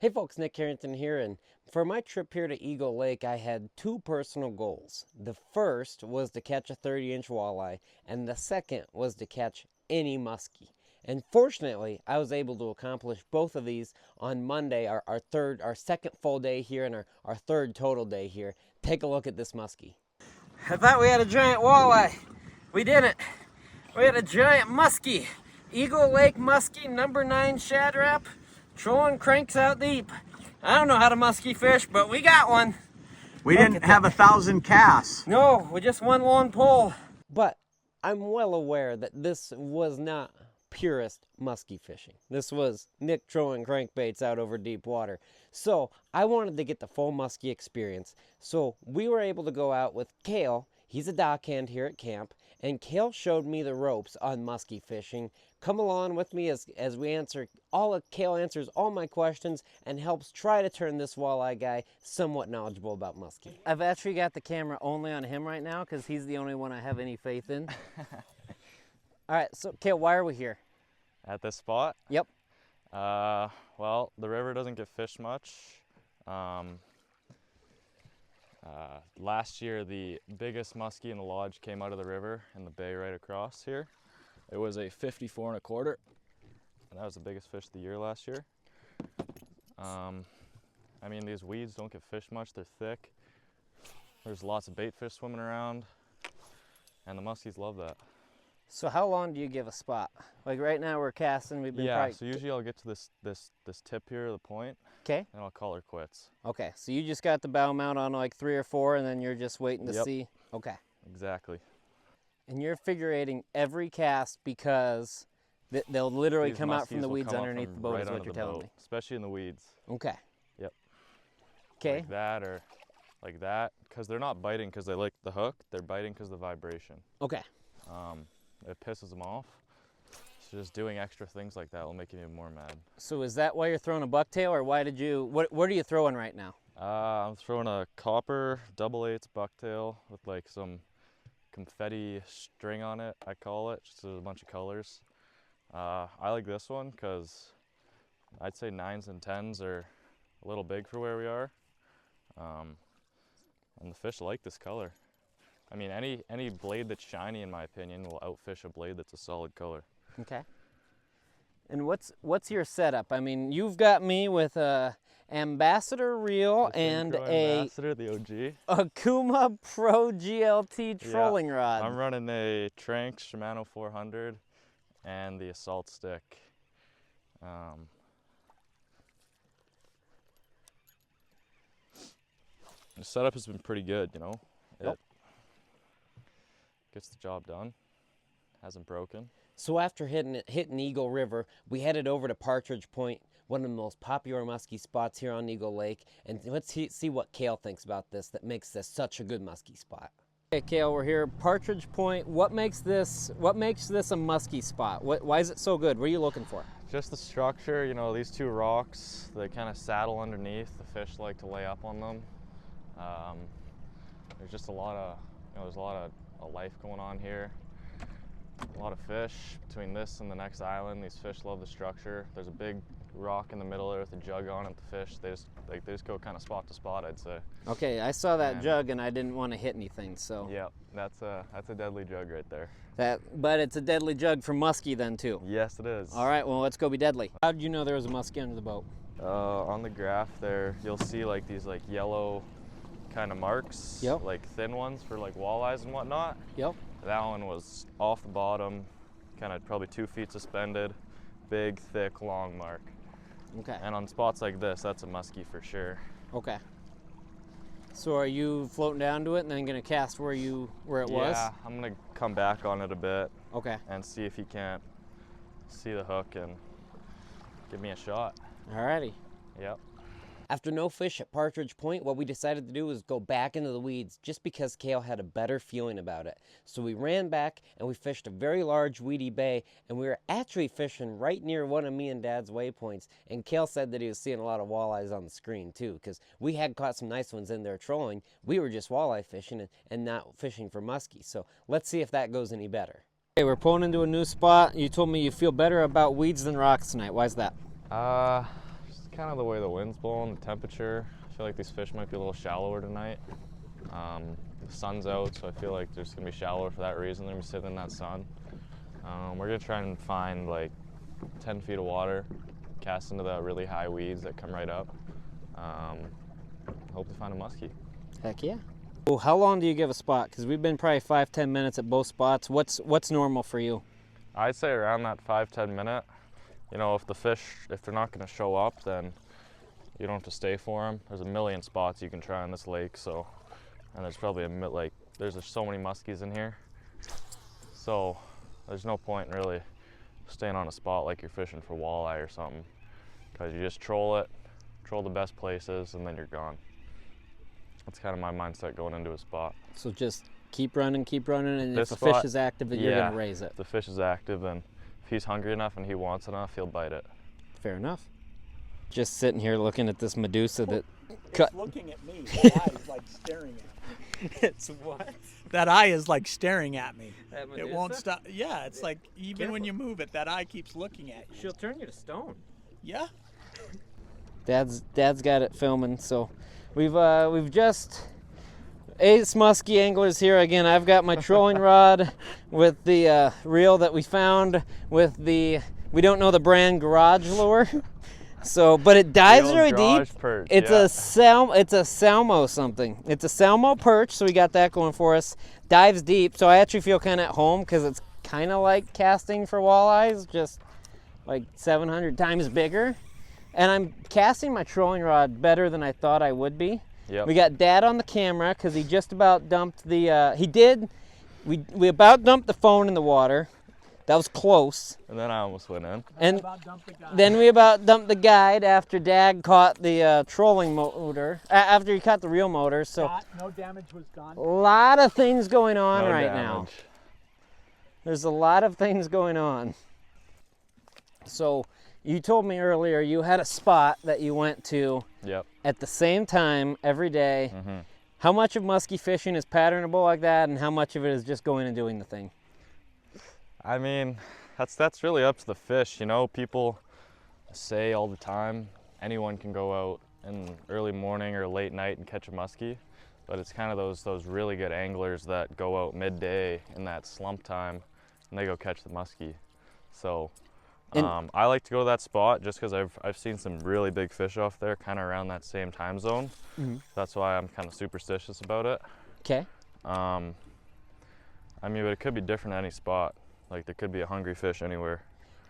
Hey folks, Nick Carrington here, and for my trip here to Eagle Lake, I had two personal goals. The first was to catch a 30-inch walleye, and the second was to catch any muskie. And fortunately, I was able to accomplish both of these on Monday, our second full day here, and our third total day here. Take a look at this muskie. I thought we had a giant walleye. We didn't. We had a giant muskie. Eagle Lake muskie, number 9 shad rap. Trolling cranks out deep. I don't know how to musky fish, but we got one. We didn't have 1,000 casts. No, with just one long pole. But I'm well aware that this was not purist musky fishing. This was Nick trolling crankbaits out over deep water. So I wanted to get the full musky experience. So we were able to go out with Kale. He's a dockhand here at camp, and Kale showed me the ropes on musky fishing. Come along with me as we answer Kale answers all my questions and helps try to turn this walleye guy somewhat knowledgeable about muskie. I've actually got the camera only on him right now because he's the only one I have any faith in. All right, so Kale, why are we here? At this spot? Yep. Well, the river doesn't get fished much. Last year, the biggest muskie in the lodge came out of the river in the bay right across here. It was a 54 1/4, and that was the biggest fish of the year last year. I mean, these weeds don't get fished much. They're thick. There's lots of bait fish swimming around, and the muskies love that. So how long do you give a spot? Like right now we're casting, we've been So usually I'll get to this tip here, the point, okay, and I'll call her quits. Okay, so you just got the bow mount on like 3 or 4, and then you're just waiting to see? Okay. Exactly. And you're figurating every cast because they'll literally These come out from muskies the will weeds come up underneath from the boat right is what under you're the telling boat, me. especially in the weeds. Okay. Yep. Okay. Like that or like that, because they're not biting because they like the hook. They're biting because of the vibration. Okay. It pisses them off. So just doing extra things like that will make them even more mad. So is that why you're throwing a bucktail, or why did you? What are you throwing right now? I'm throwing a copper 8/8 bucktail with like some confetti string on it, I call it, just a bunch of colors. I like this one because I'd say 9s and 10s are a little big for where we are. And the fish like this color. I mean, any blade that's shiny, in my opinion, will outfish a blade that's a solid color. Okay. And what's your setup? I mean, you've got me with a Ambassador reel and Ambassador, the OG. a Kuma Pro GLT trolling rod. I'm running a Trank Shimano 400 and the Assault stick. The setup has been pretty good, you know. Yep. It gets the job done. Hasn't broken. So after hitting Eagle River, we headed over to Partridge Point, one of the most popular muskie spots here on Eagle Lake, and let's see what Kale thinks about this that makes this such a good muskie spot. Okay, Kale, we're here, Partridge Point. What makes this a muskie spot? Why is it so good? What are you looking for? Just the structure, you know, these two rocks, they kind of saddle underneath. The fish like to lay up on them. There's just a lot of, there's a lot of life going on here. A lot of fish between this and the next island. These fish love the structure. There's a big rock in the middle there with a jug on it. The fish, they just go kind of spot to spot, I'd say. Okay, I saw that jug and I didn't want to hit anything, so. Yeah, that's a deadly jug right there. But it's a deadly jug for muskie then too. Yes, it is. All right, well, let's go be deadly. How did you know there was a muskie under the boat? On the graph there, you'll see like these like yellow kind of marks, like thin ones for like walleyes and whatnot. Yep. That one was off the bottom, kind of probably 2 feet suspended, big, thick, long mark. Okay. And on spots like this, that's a muskie for sure. Okay. So are you floating down to it and then gonna cast where it was? Yeah, I'm gonna come back on it a bit. Okay. And see if he can't see the hook and give me a shot. Alrighty. Yep. After no fish at Partridge Point, what we decided to do was go back into the weeds just because Kale had a better feeling about it. So we ran back and we fished a very large weedy bay, and we were actually fishing right near one of me and Dad's waypoints. And Kale said that he was seeing a lot of walleyes on the screen too, because we had caught some nice ones in there trolling. We were just walleye fishing and not fishing for muskie. So let's see if that goes any better. Okay, we're pulling into a new spot. You told me you feel better about weeds than rocks tonight. Why is that? kind of the way the wind's blowing, the temperature. I feel like these fish might be a little shallower tonight. The sun's out, so I feel like they're just gonna be shallower for that reason. They're gonna be sitting in that sun. We're gonna try and find like 10 feet of water, cast into the really high weeds that come right up. Hope to find a muskie. Heck yeah. Well, how long do you give a spot? Because we've been probably 5-10 minutes at both spots. What's normal for you? I'd say around that 5-10 minute. You know, if the fish, if they're not gonna show up, then you don't have to stay for them. There's a million spots you can try on this lake, so, and there's probably there's just so many muskies in here. So there's no point in really staying on a spot like you're fishing for walleye or something, because you just troll the best places, and then you're gone. That's kind of my mindset going into a spot. So just keep running, and This if a fish spot, is active, then you're gonna raise it. If the fish is active, and if he's hungry enough and he wants enough, he'll bite it. Fair enough. Just sitting here looking at this Medusa that It's looking at me. That eye is like staring at me. It's what? That eye is like staring at me. That It won't Medusa? stop. Yeah, it's like even Careful. when you move it, that eye keeps looking at you. She'll turn you to stone. Yeah. Dad's got it filming, so we've just Ace Musky Anglers here again. I've got my trolling rod with the reel that we found with we don't know the brand, garage lure. So, but it dives The old really deep. garage perch, It's yeah. it's a Salmo something. It's a Salmo perch, so we got that going for us. Dives deep, so I actually feel kind of at home because it's kind of like casting for walleyes, just like 700 times bigger. And I'm casting my trolling rod better than I thought I would be. Yep. We got Dad on the camera because he just about dumped the, we about dumped the phone in the water. That was close. And then I almost went in. And About dump the guy. then we about dumped the guide after Dad caught the trolling motor, after he caught the reel motor. So No damage was gone. a lot of things going on No right now. damage. There's a lot of things going on. So you told me earlier you had a spot that you went to Yep. at the same time every day. Mm-hmm. How much of musky fishing is patternable like that, and how much of it is just going and doing the thing? I mean, that's really up to the fish. You know, people say all the time anyone can go out in early morning or late night and catch a muskie, but it's kind of those really good anglers that go out midday in that slump time and they go catch the muskie. So I like to go to that spot just because I've seen some really big fish off there kind of around that same time zone. Mm-hmm. That's why I'm kind of superstitious about it. Okay. I mean, but it could be different at any spot. Like there could be a hungry fish anywhere.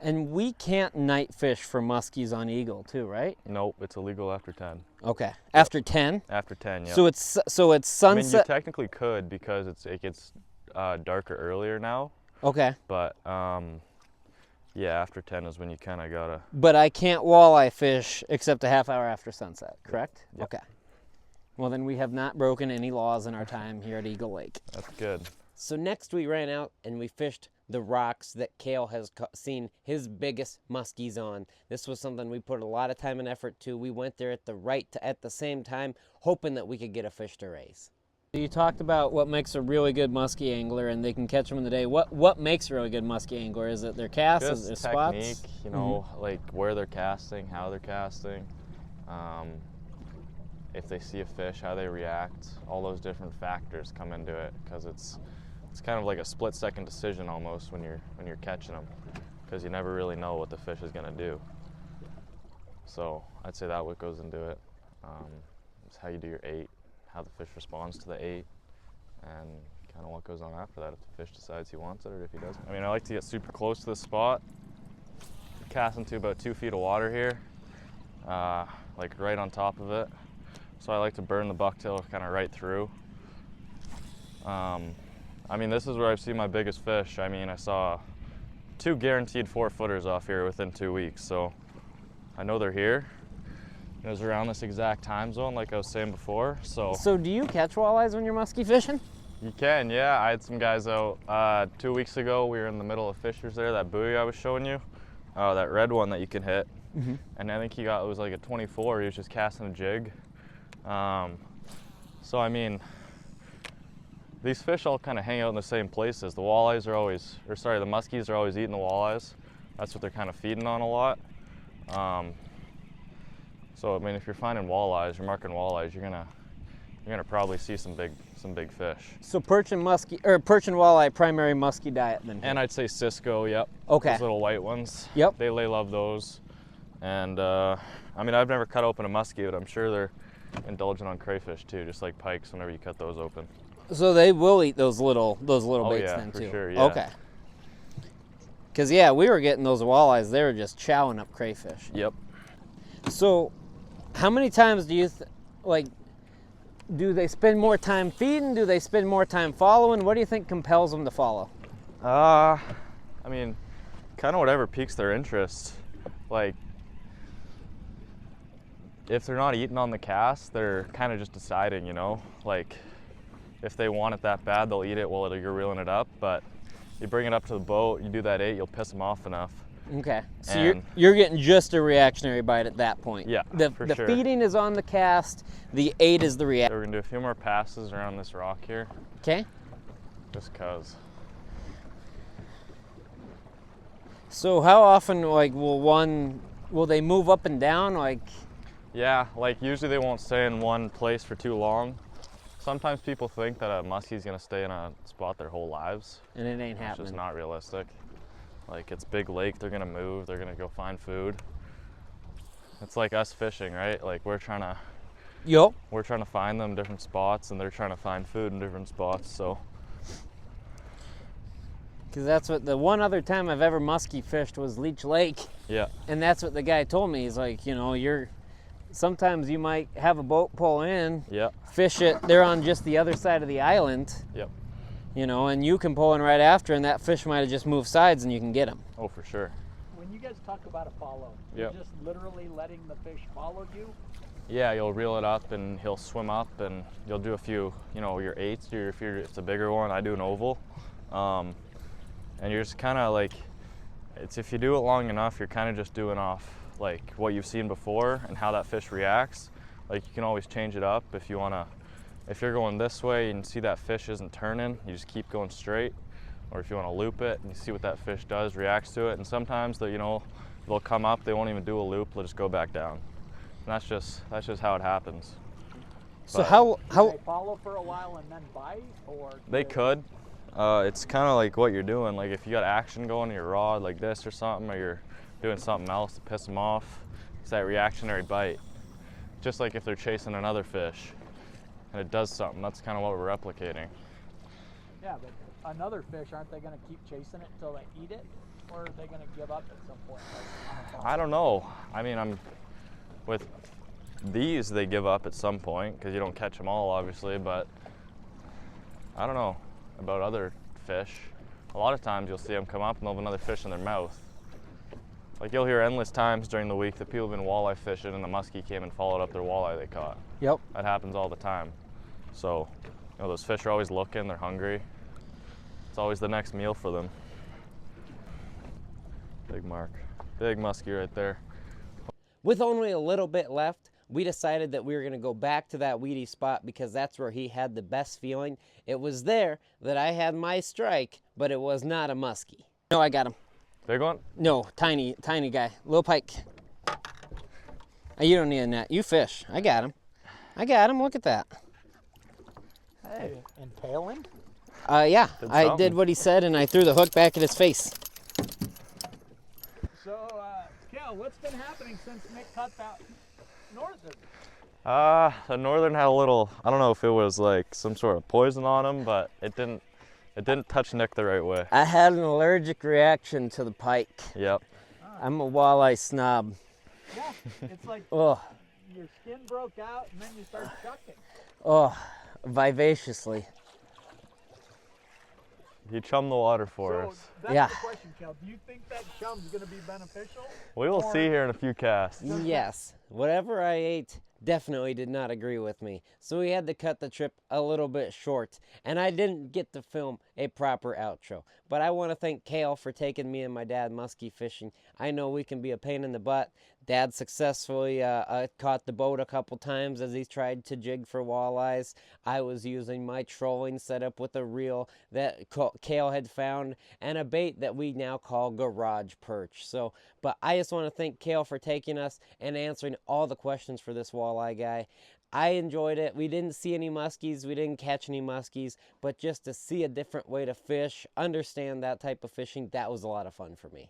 And we can't night fish for muskies on Eagle too, right? Nope, it's illegal after 10. Okay. After 10? After 10, yeah. So it's I mean, you sunset. technically could because it gets darker earlier now. Okay. But yeah, after 10 is when you kind of gotta. But I can't walleye fish except a half hour after sunset, correct? Yep. Okay. Well, then we have not broken any laws in our time here at Eagle Lake. That's good. So next we ran out and we fished the rocks that Kale has seen his biggest muskies on. This was something we put a lot of time and effort to. We went there at the same time, hoping that we could get a fish to raise. You talked about what makes a really good muskie angler, and they can catch them in the day. What makes a really good muskie angler? Is it their cast? Is it Just their technique, spots? you know, like where they're casting, how they're casting, if they see a fish, how they react. All those different factors come into it because it's kind of like a split-second decision almost when you're catching them, because you never really know what the fish is gonna do. So I'd say that what goes into it. It's how you do your 8, how the fish responds to the 8, and kind of what goes on after that if the fish decides he wants it or if he doesn't. I mean, I like to get super close to the spot, cast into about 2 feet of water here, like right on top of it. So I like to burn the bucktail kind of right through. I mean, this is where I've seen my biggest fish. I mean, I saw 2 guaranteed 4-footers off here within 2 weeks, so I know they're here. It was around this exact time zone, like I was saying before. So do you catch walleyes when you're musky fishing? you can, yeah. I had some guys out 2 weeks ago. We were in the middle of fishers there, that buoy I was showing you, that red one that you can hit. Mm-hmm. And I think it was like a 24. He was just casting a jig. So I mean, these fish all kind of hang out in the same places. The walleyes are always, the muskies are always eating the walleyes. That's what they're kind of feeding on a lot. So I mean, if you're finding walleyes, you're marking walleyes, you're gonna probably see some big fish. So perch and musky, or perch and walleye primary musky diet then. And I'd say Cisco, yep. Okay. Those little white ones. Yep. They love those. And I mean, I've never cut open a muskie, but I'm sure they're indulgent on crayfish too, just like pikes whenever you cut those open. So they will eat those little baits yeah, then for too. sure, yeah. Okay. Because yeah, we were getting those walleyes. They were just chowing up crayfish. Yep. So, how many times do you do they spend more time feeding? Do they spend more time following? What do you think compels them to follow? I mean, kind of whatever piques their interest. Like, if they're not eating on the cast, they're kind of just deciding, you know? Like, if they want it that bad, they'll eat it while you're reeling it up. But you bring it up to the boat, you do that 8, you'll piss them off enough. Okay, so And- you're getting just a reactionary bite at that point. Yeah, The for the sure. feeding is on the cast. The 8 is the So react. we're gonna do a few more passes around this rock here, Okay. just cause. So how often will they move up and down like? Yeah, like usually they won't stay in one place for too long. Sometimes people think that a muskie's gonna stay in a spot their whole lives. And it ain't It's happening. just not realistic. Like, it's big lake, they're gonna move, they're gonna go find food. It's like us fishing, right? Like we're trying to find them different spots, and they're trying to find food in different spots. So Because that's what the one other time I've ever muskie fished was Leech Lake, yeah, and that's what the guy told me. He's like, sometimes you might have a boat pull in, yeah, fish it. They're on just the other side of the island, yep. and you can pull in right after, and that fish might have just moved sides, and you can get them. Oh, for sure. When you guys talk about a follow, you're Yep. just literally letting the fish follow you? Yeah, you'll reel it up and he'll swim up, and you'll do a few, your 8s, if it's a bigger one, I do an oval. And you're just kind of like, if you do it long enough, you're kind of just doing off like what you've seen before and how that fish reacts. Like, you can always change it up if you're going this way and see that fish isn't turning, you just keep going straight. Or if you want to loop it and you see what that fish does, reacts to it. And sometimes they'll come up, they won't even do a loop, they'll just go back down. And that's just how it happens. So But how Do they follow for a while and then bite, or do they could. It's kind of like what you're doing. Like, if you got action going in your rod like this or something, or you're doing something else to piss them off, it's that reactionary bite. Just like if they're chasing another fish and it does something, that's kind of what we're replicating. Yeah, but another fish, aren't they going to keep chasing it until they eat it, or are they going to give up at some point? I don't know. I mean, with these, they give up at some point because you don't catch them all, obviously, but I don't know about other fish. A lot of times you'll see them come up and they'll have another fish in their mouth. Like, you'll hear endless times during the week that people have been walleye fishing and the muskie came and followed up their walleye they caught. Yep. That happens all the time. So, those fish are always looking, they're hungry. It's always the next meal for them. Big mark. Big muskie right there. With only a little bit left, we decided that we were going to go back to that weedy spot because that's where he had the best feeling. It was there that I had my strike, but it was not a muskie. No, I got him. Big one? No, tiny guy. Little pike. You don't need a net. You fish. I got him. Look at that. Hey, impaling? Yeah, Did I something. did what he said, and I threw the hook back at his face. So, Kale, what's been happening since Nick cut that northern? The northern had a little, I don't know if it was like some sort of poison on him, but it didn't touch Nick the right way. I had an allergic reaction to the pike. Yep. I'm a walleye snob. Yeah, it's like Oh, your skin broke out and then you start chucking. oh, vivaciously. He chummed the water for So us. that's Yeah. the question, Kel. Do you think that chum's going to be beneficial? We will see here in a few casts. Yes, whatever I ate definitely did not agree with me. So we had to cut the trip a little bit short, and I didn't get to film a proper outro. But I want to thank Kale for taking me and my dad musky fishing. I know we can be a pain in the butt. Dad successfully caught the boat a couple times as he tried to jig for walleyes. I was using my trolling setup with a reel that Kale had found and a bait that we now call garage perch. So, but I just want to thank Kale for taking us and answering all the questions for this walleye guy. I enjoyed it. We didn't see any muskies. We didn't catch any muskies, but just to see a different way to fish, understand that type of fishing, that was a lot of fun for me.